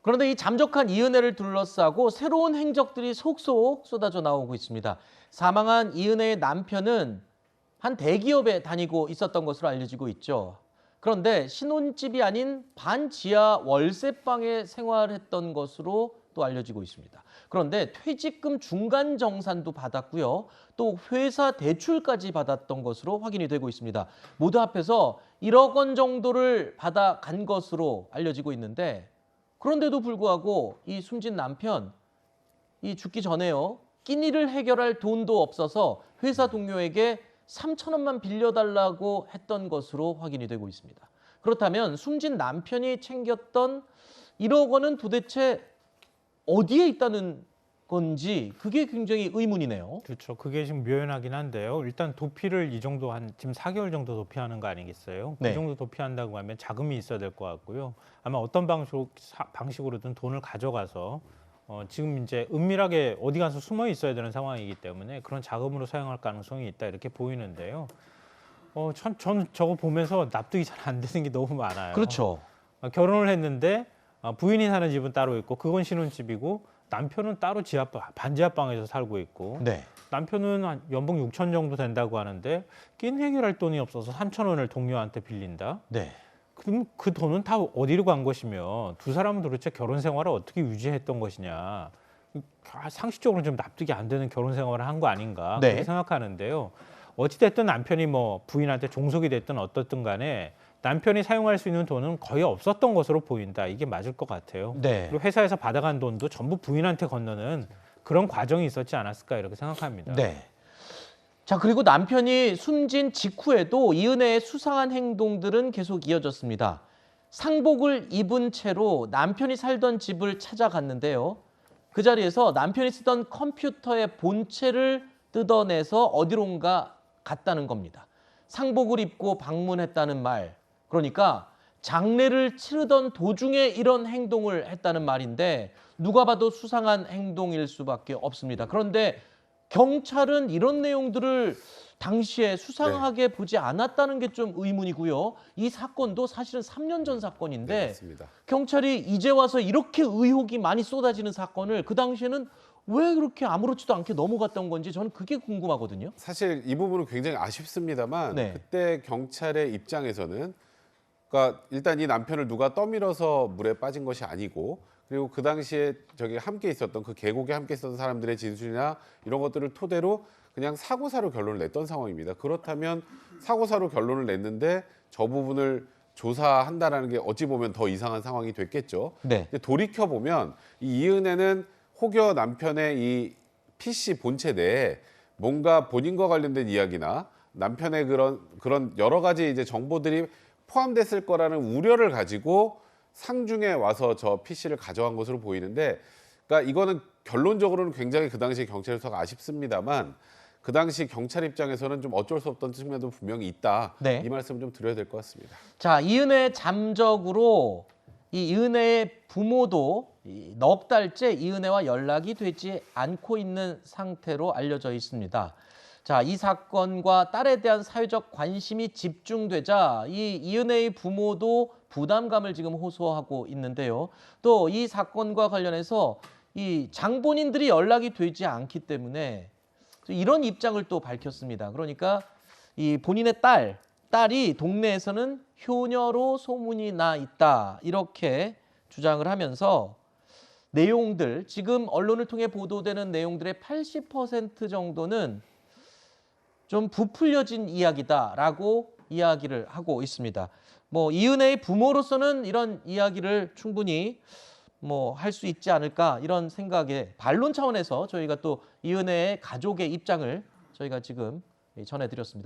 그런데 이 잠적한 이은혜를 둘러싸고 새로운 행적들이 속속 쏟아져 나오고 있습니다. 사망한 이은혜의 남편은 한 대기업에 다니고 있었던 것으로 알려지고 있죠. 그런데 신혼집이 아닌 반지하 월세방에 생활했던 것으로 또 알려지고 있습니다. 그런데 퇴직금 중간 정산도 받았고요. 또 회사 대출까지 받았던 것으로 확인이 되고 있습니다. 모두 합해서 1억 원 정도를 받아간 것으로 알려지고 있는데 그런데도 불구하고 이 숨진 남편, 이 죽기 전에요. 끼니를 해결할 돈도 없어서 회사 동료에게 3,000원만 빌려달라고 했던 것으로 확인이 되고 있습니다. 그렇다면 숨진 남편이 챙겼던 1억 원은 도대체 어디에 있다는 건지 그게 굉장히 의문이네요. 그렇죠. 그게 지금 묘연하긴 한데요. 일단 도피를 이 정도 지금 4개월 정도 도피하는 거 아니겠어요? 네. 그 정도 도피한다고 하면 자금이 있어야 될 것 같고요. 아마 어떤 방식으로든 돈을 가져가서 지금 이제 은밀하게 어디 가서 숨어 있어야 되는 상황이기 때문에 그런 자금으로 사용할 가능성이 있다 이렇게 보이는데요. 저는 저거 보면서 납득이 잘 안 되는 게 너무 많아요. 그렇죠. 결혼을 했는데 부인이 사는 집은 따로 있고 그건 신혼집이고 남편은 따로 반지하방에서 살고 있고 네. 남편은 한 연봉 6천 정도 된다고 하는데 끼니 해결할 돈이 없어서 3,000원을 동료한테 빌린다. 네. 그럼 그 돈은 다 어디로 간 것이며 두 사람은 도대체 결혼 생활을 어떻게 유지했던 것이냐. 상식적으로 좀 납득이 안 되는 결혼 생활을 한 거 아닌가 네. 그렇게 생각하는데요. 어찌됐든 남편이 뭐 부인한테 종속이 됐든 어떻든 간에 남편이 사용할 수 있는 돈은 거의 없었던 것으로 보인다. 이게 맞을 것 같아요. 네. 그리고 회사에서 받아간 돈도 전부 부인한테 건너는 그런 과정이 있었지 않았을까 이렇게 생각합니다. 네. 자, 그리고 남편이 숨진 직후에도 이은혜의 수상한 행동들은 계속 이어졌습니다. 상복을 입은 채로 남편이 살던 집을 찾아갔는데요. 그 자리에서 남편이 쓰던 컴퓨터의 본체를 뜯어내서 어디론가 갔다는 겁니다. 상복을 입고 방문했다는 말, 그러니까 장례를 치르던 도중에 이런 행동을 했다는 말인데 누가 봐도 수상한 행동일 수밖에 없습니다. 그런데 경찰은 이런 내용들을 당시에 수상하게 보지 않았다는 게 좀 의문이고요. 이 사건도 사실은 3년 전 사건인데 네, 맞습니다. 경찰이 이제 와서 이렇게 의혹이 많이 쏟아지는 사건을 그 당시에는 왜 그렇게 아무렇지도 않게 넘어갔던 건지 저는 그게 궁금하거든요. 사실 이 부분은 굉장히 아쉽습니다만 네. 그때 경찰의 입장에서는 그러니까 일단 이 남편을 누가 떠밀어서 물에 빠진 것이 아니고 그리고 그 당시에 저기 함께 있었던 그 계곡에 함께 있었던 사람들의 진술이나 이런 것들을 토대로 그냥 사고사로 결론을 냈던 상황입니다. 그렇다면 사고사로 결론을 냈는데 저 부분을 조사한다라는 게 어찌 보면 더 이상한 상황이 됐겠죠. 네. 근데 돌이켜 보면 이 이은혜는 혹여 남편의 이 PC 본체 내에 뭔가 본인과 관련된 이야기나 남편의 그런 여러 가지 이제 정보들이 포함됐을 거라는 우려를 가지고 상중에 와서 저 PC를 가져간 것으로 보이는데, 그러니까 이거는 결론적으로는 굉장히 그 당시 경찰 수사가 아쉽습니다만 그 당시 경찰 입장에서는 좀 어쩔 수 없던 측면도 분명히 있다. 네. 이 말씀을 좀 드려야 될 것 같습니다. 자, 이은혜 잠적으로 이 이은혜의 부모도 넉 달째 이은혜와 연락이 되지 않고 있는 상태로 알려져 있습니다. 자, 이 사건과 딸에 대한 사회적 관심이 집중되자 이 이은혜의 부모도 부담감을 지금 호소하고 있는데요. 또 이 사건과 관련해서 이 장본인들이 연락이 되지 않기 때문에 이런 입장을 또 밝혔습니다. 그러니까 이 본인의 딸이 동네에서는 효녀로 소문이 나 있다. 이렇게 주장을 하면서 내용들, 지금 언론을 통해 보도되는 내용들의 80% 정도는 좀 부풀려진 이야기다라고 이야기를 하고 있습니다. 뭐 이은혜의 부모로서는 이런 이야기를 충분히 뭐 할 수 있지 않을까 이런 생각에 반론 차원에서 저희가 또 이은혜의 가족의 입장을 저희가 지금 전해드렸습니다.